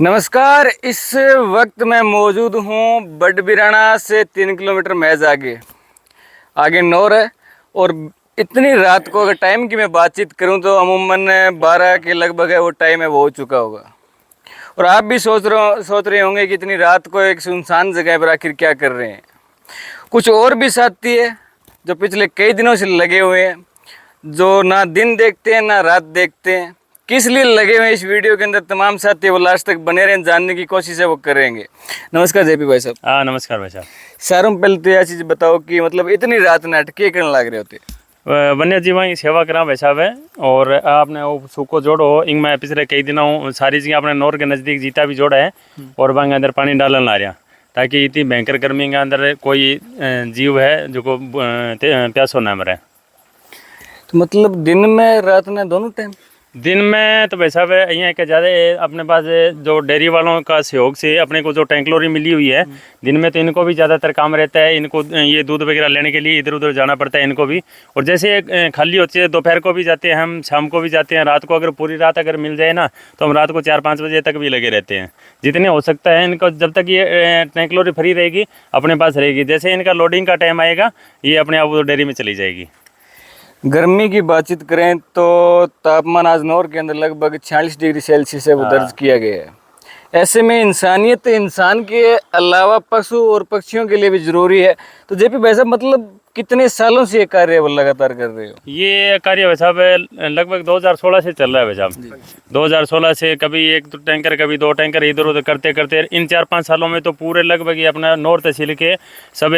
नमस्कार। इस वक्त मैं मौजूद हूँ बड़बिराना से 3 किलोमीटर महज आगे नौर है। और इतनी रात को अगर टाइम की मैं बातचीत करूँ तो अमूमन 12 के लगभग है वो टाइम है वो हो चुका होगा। और आप भी सोच रहे होंगे कि इतनी रात को एक सुनसान जगह पर आखिर क्या कर रहे हैं। कुछ और भी साथी है जो पिछले कई दिनों से लगे हुए हैं, जो ना दिन देखते हैं ना रात देखते हैं। किस लिए लगे हुए हैं इस वीडियो के अंदर तमाम साथी वो लास्ट तक बने रहें, जानने की कोशिश है वो करेंगे। नमस्कार जेपी भाई साहब। हाँ नमस्कार भाई साहब। सारों पहले तो यह चीज़ बताओ कि मतलब इतनी रात में अटके करने लग रहे होते। वन्य जीवन की सेवा करा भाई साहब है। और आपने वो सूखो जोड़ो इंग में पिछले कई दिनों सारी चीज़ें अपने नौर के नज़दीक जीता भी जोड़ा है और वहाँ के अंदर पानी डालन ला रहा ताकि इतनी भयंकर गर्मी के अंदर कोई जीव है जो को प्यासो ना मरे। तो मतलब दिन में रात में दोनों टाइम? दिन में तो भाई साहब यहाँ के ज़्यादा अपने पास जो डेयरी वालों का सहयोग से अपने को जो टैंकलोरी मिली हुई है, दिन में तो इनको भी ज़्यादातर काम रहता है। इनको ये दूध वगैरह लेने के लिए इधर उधर जाना पड़ता है इनको भी। और जैसे खाली होती है दोपहर को भी जाते हैं, हम शाम को भी जाते हैं, रात को अगर पूरी रात अगर मिल जाए ना तो हम रात को 4-5 बजे तक भी लगे रहते हैं। जितने हो सकता है इनको जब तक ये टैंकलोरी फ्री रहेगी अपने पास रहेगी। जैसे इनका लोडिंग का टाइम आएगा ये अपने आप डेयरी में चली जाएगी। गर्मी की बातचीत करें तो तापमान आज नौर के अंदर लगभग 46 डिग्री सेल्सियस है वो दर्ज किया गया है। ऐसे में इंसानियत इंसान के अलावा पशु और पक्षियों के लिए भी जरूरी है। तो जेपी भाई साहब मतलब कितने सालों से ये कार्य वो लगातार कर रहे हो? ये कार्य भाई साहब लगभग 2016 से चल रहा है भाई साहब। 2016 से कभी एक टैंकर कभी 2 टैंकर इधर उधर करते करते इन 4-5 सालों में तो पूरे लगभग ये अपना नौर तहसील के सब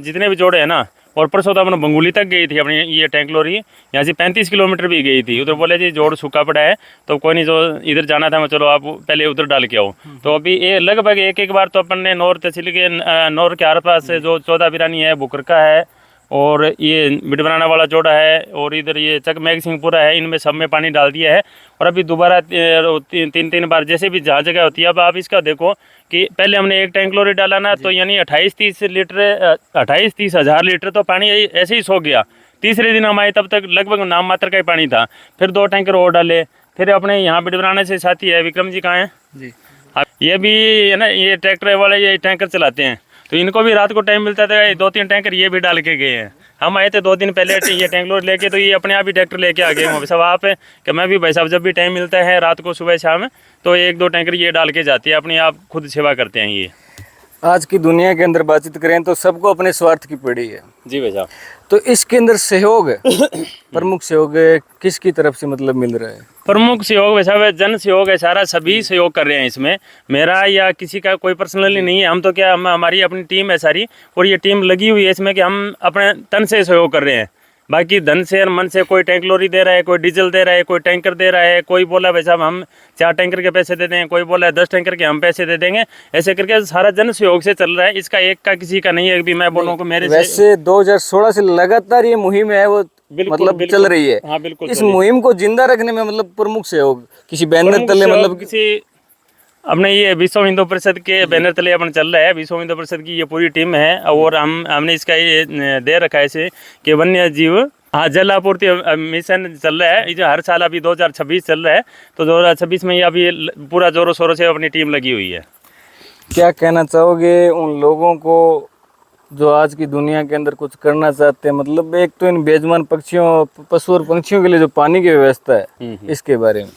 जितने भी जोड़े हैं ना। और परसों तो अपना बंगुली तक गई थी अपनी ये टैंकलोरी, यहाँ से 35 किलोमीटर भी गई थी। उधर बोले जी जोड़ सूखा पड़ा है तो कोई नहीं, जो इधर जाना था मैं चलो आप पहले उधर डाल के आओ। तो अभी ये लगभग एक बार तो अपन ने नौर तहसील के नौर के आस पास जो 14 बिरानी है, बुकरका है और ये बिडबराना वाला जोड़ा है और इधर ये चक मैग सिंहपुरा है, इनमें सब में पानी डाल दिया है। और अभी दोबारा 3 बार जैसे भी जहाँ जगह होती है। अब आप इसका देखो कि पहले हमने एक टैंकलोरी डाला ना तो यानी 28-30 हज़ार लीटर तो पानी ऐसे ही सो गया। तीसरे दिन हम आए तब तक लगभग नाम मात्र का ही पानी था। फिर 2 टैंकर और डाले। फिर अपने यहाँ बिडबराना से साथी है विक्रम जी, कहाँ हैं जी? ये भी है ना, ये ट्रैक्टर वाले ये टैंकर चलाते हैं तो इनको भी रात को टाइम मिलता था। 2-3 टैंकर ये भी डाल के गए हैं। हम आए थे 2 दिन पहले ये टैंकलोर लेके तो ये अपने आप ही ट्रैक्टर लेके आ गए भाई साहब। आप कि मैं भी भाई साहब जब भी टाइम मिलता है रात को सुबह शाम तो 1-2 टैंकर ये डाल के जाती है, अपने आप खुद सेवा करते हैं। ये आज की दुनिया के अंदर बातचीत करें तो सबको अपने स्वार्थ की पड़ी है जी भाई साहब। तो इसके अंदर सहयोग प्रमुख सहयोग किसकी तरफ से मतलब मिल रहा है? प्रमुख सहयोग वैसा है, जन सहयोग है सारा, सभी सहयोग कर रहे हैं इसमें। मेरा या किसी का कोई पर्सनली नहीं है। हम तो क्या हमारी अपनी टीम है सारी और ये टीम लगी हुई है इसमें कि हम अपने तन से सहयोग कर रहे हैं। बाकी धन से और मन से कोई टैंकलोरी दे रहा है, कोई डीजल दे रहा है, कोई टैंकर दे रहा है, कोई बोला भाई साहब हम 4 टैंकर के पैसे दे दें, कोई बोला है 10 टैंकर के हम पैसे दे देंगे। ऐसे करके सारा जन सहयोग से चल रहा है। इसका एक का किसी का नहीं है कि मैं बोलूँ को मेरे वैसे 2016 से लगातार ये मुहिम है वो मतलब चल रही है। हाँ बिल्कुल। इस मुहिम को जिंदा रखने में मतलब प्रमुख सहयोग किसी बैनर तले मतलब किसी अपने ये विश्व हिंदू परिषद के बैनर तले अपन चल रहा है। विश्व हिंदू परिषद की ये पूरी टीम है और हमने इसका ये दे रखा है इसे कि वन्य जीव जल आपूर्ति मिशन चल रहा है। ये हर साल अभी 2026 चल रहा है तो 2026 में ये अभी पूरा जोरों शोरों से अपनी टीम लगी हुई है। क्या कहना चाहोगे उन लोगों को जो आज की दुनिया के अंदर कुछ करना चाहते हैं? मतलब एक तो इन बेजुबान पक्षियों पशु और पंछियों के लिए जो पानी की व्यवस्था है इसके बारे में।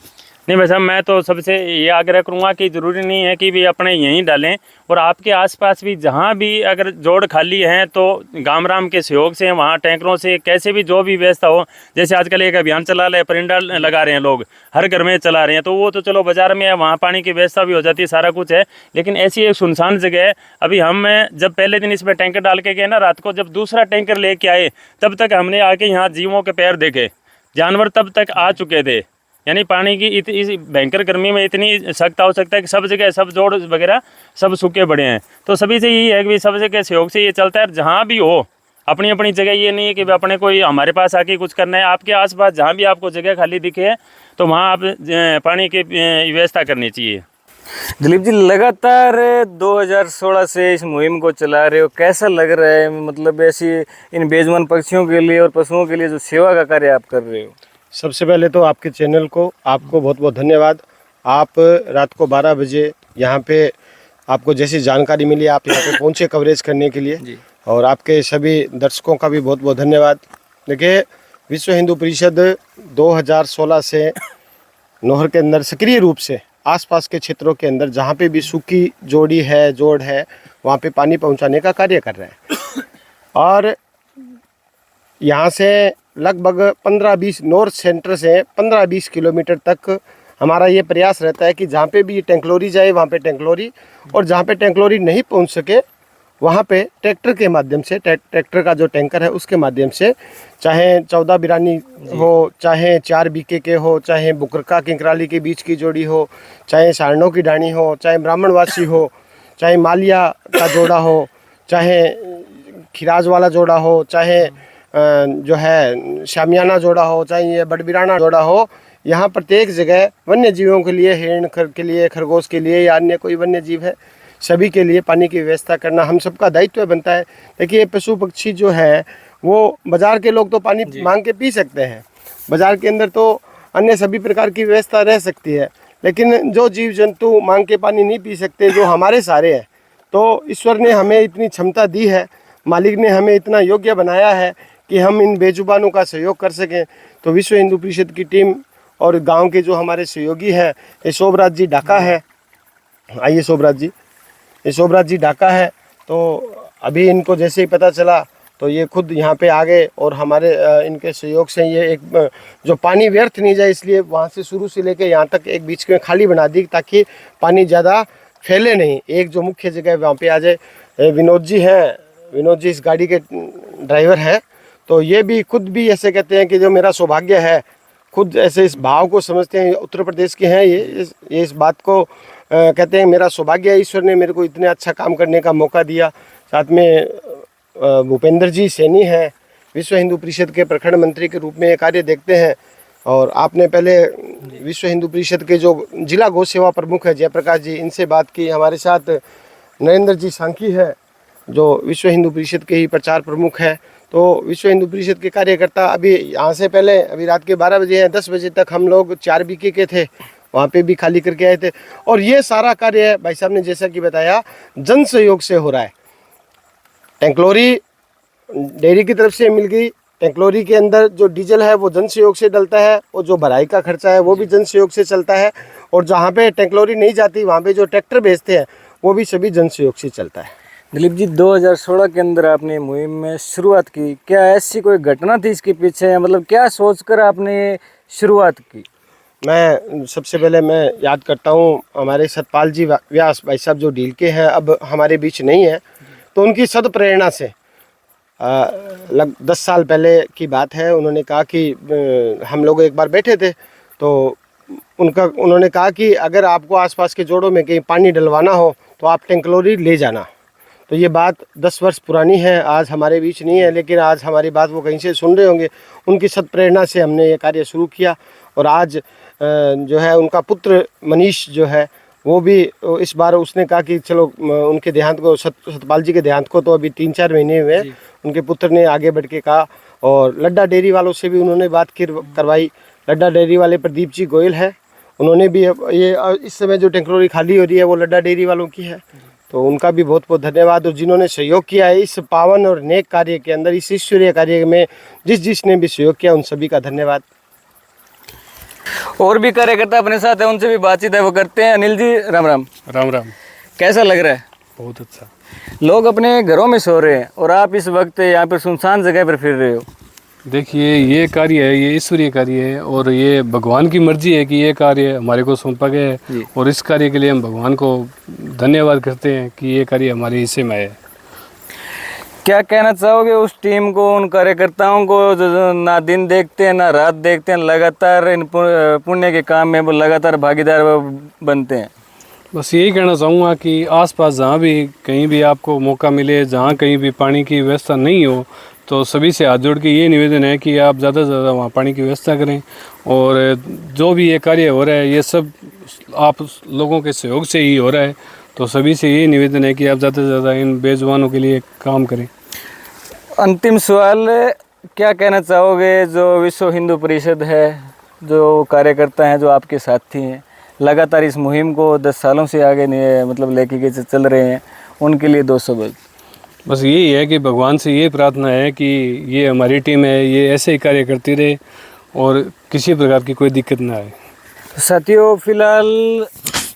नहीं भाई साहब, मैं तो सबसे ये आग्रह करूँगा कि ज़रूरी नहीं है कि भी अपने यहीं डालें और आपके आसपास भी जहाँ भी अगर जोड़ खाली हैं तो गांव राम के सहयोग से वहाँ टैंकरों से कैसे भी जो भी व्यवस्था हो। जैसे आजकल एक अभियान चला रहे हैं, परिंडा लगा रहे हैं लोग, हर घर में चला रहे हैं तो वो तो चलो बाज़ार में है, वहाँ पानी की व्यवस्था भी हो जाती है, सारा कुछ है। लेकिन ऐसी एक सुनसान जगह है। अभी हम जब पहले दिन इसमें टैंकर डाल के गए ना रात को, जब दूसरा टैंकर लेके आए तब तक हमने आके यहाँ जीवों के पैर देखे, जानवर तब तक आ चुके थे। यानी पानी की इस भयंकर गर्मी में इतनी सख्त आवश्यकता है कि सब जगह सब जोड़ वगैरह सब सूखे पड़े हैं। तो सभी से यही है कि सब जगह सहयोग से ये चलता है। जहाँ भी हो अपनी अपनी जगह, ये नहीं है कि अपने कोई हमारे पास आके कुछ करना है। आपके आसपास जहाँ भी आपको जगह खाली दिखे तो वहाँ आप पानी की व्यवस्था करनी चाहिए। दिलीप जी, लगातार 2016 से इस मुहिम को चला रहे हो, कैसा लग रहा है? मतलब ऐसी इन बेजुबान पक्षियों के लिए और पशुओं के लिए जो सेवा का कार्य आप कर रहे हो। सबसे पहले तो आपके चैनल को आपको बहुत बहुत धन्यवाद आप रात को 12 बजे यहाँ पे आपको जैसी जानकारी मिली आप यहाँ पे पहुँचे कवरेज करने के लिए जी। और आपके सभी दर्शकों का भी बहुत बहुत धन्यवाद। देखिए, विश्व हिंदू परिषद 2016 से नौहर के अंदर सक्रिय रूप से आसपास के क्षेत्रों के अंदर जहाँ पे भी सूखी जोड़ है वहाँ पे पानी पहुँचाने का कार्य कर रहे हैं। और यहाँ से लगभग 15-20 नॉर्थ सेंटर से 15-20 किलोमीटर तक हमारा ये प्रयास रहता है कि जहाँ पे भी टैंकलोरी जाए वहाँ पे टैंकलोरी, और जहाँ पे टैंकलोरी नहीं पहुँच सके वहाँ पे ट्रैक्टर के माध्यम से, ट्रैक्टर का जो टैंकर है उसके माध्यम से, चाहे 14 बिरानी हो, चाहे 4 बीके के हो, चाहे बुकरका किंकराली के बीच की जोड़ी हो, चाहे सारणों की डाणी हो, चाहे ब्राह्मणवासी हो, चाहे मालिया का जोड़ा हो, चाहे खिराज वाला जोड़ा हो, चाहे जो है शामियाना जोड़ा हो, चाहे ये बड़बिराना जोड़ा हो, यहाँ प्रत्येक जगह वन्य जीवों के लिए, हिरण के लिए, खरगोश के लिए या अन्य कोई वन्य जीव है, सभी के लिए पानी की व्यवस्था करना हम सबका दायित्व बनता है। देखिए, पशु पक्षी जो है वो बाज़ार के लोग तो पानी मांग के पी सकते हैं, बाज़ार के अंदर तो अन्य सभी प्रकार की व्यवस्था रह सकती है, लेकिन जो जीव जंतु मांग के पानी नहीं पी सकते, जो हमारे सारे हैं, तो ईश्वर ने हमें इतनी क्षमता दी है, मालिक ने हमें इतना योग्य बनाया है कि हम इन बेजुबानों का सहयोग कर सकें। तो विश्व हिंदू परिषद की टीम और गांव के जो हमारे सहयोगी हैं, ये शोभराज जी ढाका है, आइए शोभराज जी, ये शोभराज जी ढाका है। तो अभी इनको जैसे ही पता चला तो ये खुद यहाँ पे आ गए और हमारे इनके सहयोग से ये एक जो पानी व्यर्थ नहीं जाए इसलिए वहाँ से शुरू से लेके यहाँ तक एक बीच में खाली बना दी ताकि पानी ज़्यादा फैले नहीं, एक जो मुख्य जगह वहाँ पे आ जाए। विनोद जी हैं, विनोद जी इस गाड़ी के ड्राइवर हैं, तो ये भी खुद भी ऐसे कहते हैं कि जो मेरा सौभाग्य है, खुद ऐसे इस भाव को समझते हैं, उत्तर प्रदेश के हैं ये इस बात को कहते हैं मेरा सौभाग्य है, ईश्वर ने मेरे को इतने अच्छा काम करने का मौका दिया। साथ में भूपेंद्र जी सैनी हैं, विश्व हिंदू परिषद के प्रखंड मंत्री के रूप में ये कार्य देखते हैं। और आपने पहले विश्व हिंदू परिषद के जो जिला गौ सेवा प्रमुख है जयप्रकाश जी, इनसे बात की। हमारे साथ नरेंद्र जी सांकी है जो विश्व हिंदू परिषद के ही प्रचार प्रमुख है। तो विश्व हिंदू परिषद के कार्यकर्ता अभी यहाँ से पहले अभी रात के 12 बजे हैं, 10 बजे तक हम लोग 4 बीके के थे, वहाँ पे भी खाली करके आए थे। और ये सारा कार्य भाई साहब ने जैसा कि बताया जन सहयोग से हो रहा है। टैंकलोरी डेयरी की तरफ से मिल गई, टैंकलोरी के अंदर जो डीजल है वो जन सहयोग से डलता है, और जो भराई का खर्चा है वो भी जन सहयोग से चलता है, और जहाँ पे टैंकलोरी नहीं जाती वहाँ पे जो ट्रैक्टर भेजते हैं वो भी सभी जन सहयोग से चलता है। दिलीप जी, 2016 के अंदर आपने मुहिम में शुरुआत की, क्या ऐसी कोई घटना थी इसके पीछे, मतलब क्या सोचकर आपने शुरुआत की? मैं सबसे पहले मैं याद करता हूँ हमारे सतपाल जी व्यास भाई साहब जो डील के हैं, अब हमारे बीच नहीं है, तो उनकी सद प्रेरणा से लग 10 साल पहले की बात है। उन्होंने कहा कि हम लोग एक बार बैठे थे तो उन्होंने कहा कि अगर आपको आसपास के जोड़ों में कहीं पानी डलवाना हो तो आप टैंकलोरी ले जाना। तो ये बात 10 वर्ष पुरानी है, आज हमारे बीच नहीं है, लेकिन आज हमारी बात वो कहीं से सुन रहे होंगे। उनकी सद प्रेरणा से हमने ये कार्य शुरू किया, और आज जो है उनका पुत्र मनीष जो है वो भी इस बार उसने कहा कि चलो उनके देहांत को, सतपाल जी के देहांत को तो अभी 3-4 महीने हुए, उनके पुत्र ने आगे बढ़ के कहा। और लड्डा डेयरी वालों से भी उन्होंने बात करवाई। लड्डा डेयरी वाले प्रदीप जी गोयल है, उन्होंने भी ये इस समय जो टैंकलोरी खाली हो रही है वो लड्डा डेयरी वालों की है, तो उनका भी बहुत बहुत धन्यवाद। और जिन्होंने सहयोग किया है इस पावन और नेक कार्य के अंदर, इस ईश्वरीय कार्य में जिसने भी सहयोग किया उन सभी का धन्यवाद। और भी कार्यकर्ता अपने साथ है, उनसे भी बातचीत है वो करते हैं। अनिल जी, राम राम। राम राम। कैसा लग रहा है? बहुत अच्छा। लोग अपने घरों में सो रहे हैं और आप इस वक्त यहाँ पर सुनसान जगह पर फिर रहे हो। देखिए, ये कार्य है, ये ईश्वरीय कार्य है, और ये भगवान की मर्जी है कि ये कार्य हमारे को सौंपा गया है, और इस कार्य के लिए हम भगवान को धन्यवाद करते हैं कि ये कार्य हमारे हिस्से में है। क्या कहना चाहोगे उस टीम को, उन कार्यकर्ताओं को जो ना दिन देखते हैं ना रात देखते हैं, लगातार इन पुण्य के काम में वो लगातार भागीदार बनते हैं? बस यही कहना चाहूँगा कि आसपास जहाँ भी कहीं भी आपको मौका मिले, जहाँ कहीं भी पानी की व्यवस्था नहीं हो, तो सभी से हाथ जोड़ के ये निवेदन है कि आप ज़्यादा से ज़्यादा वहाँ पानी की व्यवस्था करें। और जो भी ये कार्य हो रहा है ये सब आप लोगों के सहयोग से ही हो रहा है, तो सभी से ये निवेदन है कि आप ज़्यादा से ज़्यादा इन बेजुबानों के लिए काम करें। अंतिम सवाल, क्या कहना चाहोगे जो विश्व हिंदू परिषद है, जो कार्यकर्ता हैं, जो आपके साथी हैं, लगातार इस मुहिम को 10 सालों से आगे मतलब लेके के चल रहे हैं, उनके लिए 2 शब्द। बस यही है कि भगवान से ये प्रार्थना है कि ये हमारी टीम है, ये ऐसे ही कार्य करती रहे और किसी प्रकार की कोई दिक्कत ना आए। तो साथियों, फिलहाल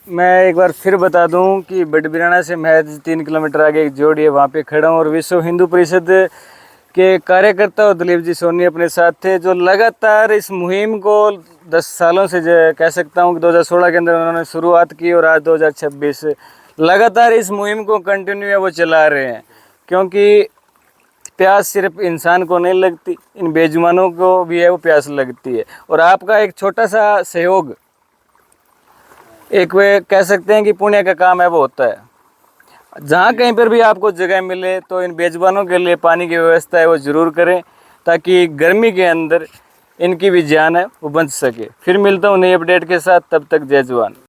मैं एक बार फिर बता दूं कि बड़बिराना से महज 3 किलोमीटर आगे एक जोड़ी है, वहाँ पे खड़ा हूँ और विश्व हिंदू परिषद के कार्यकर्ता और दिलीप जी सोनी अपने साथ थे, जो लगातार इस मुहिम को 10 सालों से कह सकता हूँ कि 2016 के अंदर उन्होंने शुरुआत की और आज 2026 लगातार इस मुहिम को कंटिन्यू है वो चला रहे हैं। क्योंकि प्यास सिर्फ इंसान को नहीं लगती, इन बेजुबानों को भी है वो प्यास लगती है। और आपका एक छोटा सा सहयोग, एक वे कह सकते हैं कि पुण्य का काम है वो होता है। जहाँ कहीं पर भी आपको जगह मिले तो इन बेजुबानों के लिए पानी की व्यवस्था है वो ज़रूर करें, ताकि गर्मी के अंदर इनकी भी जान है वो बच सके। फिर मिलता हूँ नई अपडेट के साथ, तब तक जय जवान।